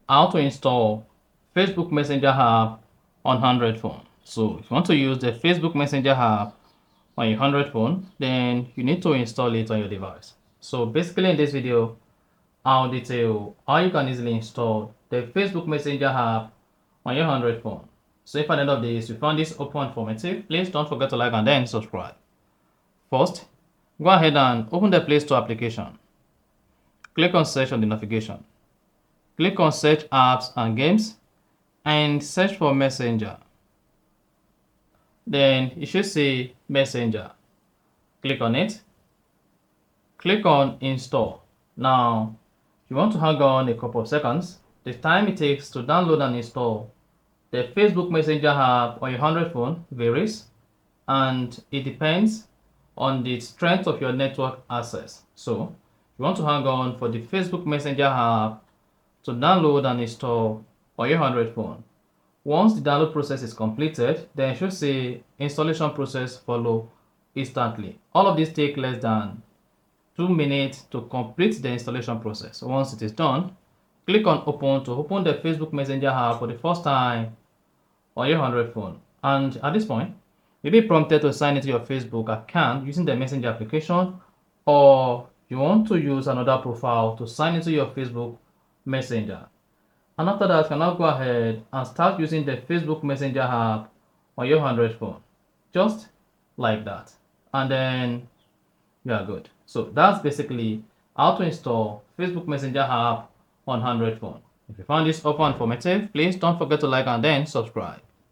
how to install Facebook Messenger app on Android phone. So if you want to use the Facebook Messenger app on your Android phone, then you need to install it on your device. So basically in this video, I'll detail how you can easily install the Facebook Messenger app on your Android phone. So if at the end of this you found this open informative, please don't forget to like and then subscribe. First, go ahead and open the Play Store application. Click on search on the navigation. Click on search apps and games and search for Messenger. Then you should see Messenger. Click on it. Click on install. Now, you want to hang on a couple of seconds. The time it takes to download and install the Facebook Messenger app on your Android phone varies, and it depends on the strength of your network access. So, you want to hang on for the Facebook Messenger app to download and install on your Android phone. Once the download process is completed, then you should see installation process follow instantly. All of this take less than 2 minutes to complete the installation process. Once it is done, click on open to open the Facebook Messenger app for the first time on your Android phone. And at this point, you'll be prompted to sign into your Facebook account using the Messenger application, or you want to use another profile to sign into your Facebook Messenger. And after that, you can now go ahead and start using the Facebook Messenger app on your Android phone. Just like that. And then you are good. So that's basically how to install Facebook Messenger app on Android phone. If you found this open informative, please don't forget to like and then subscribe.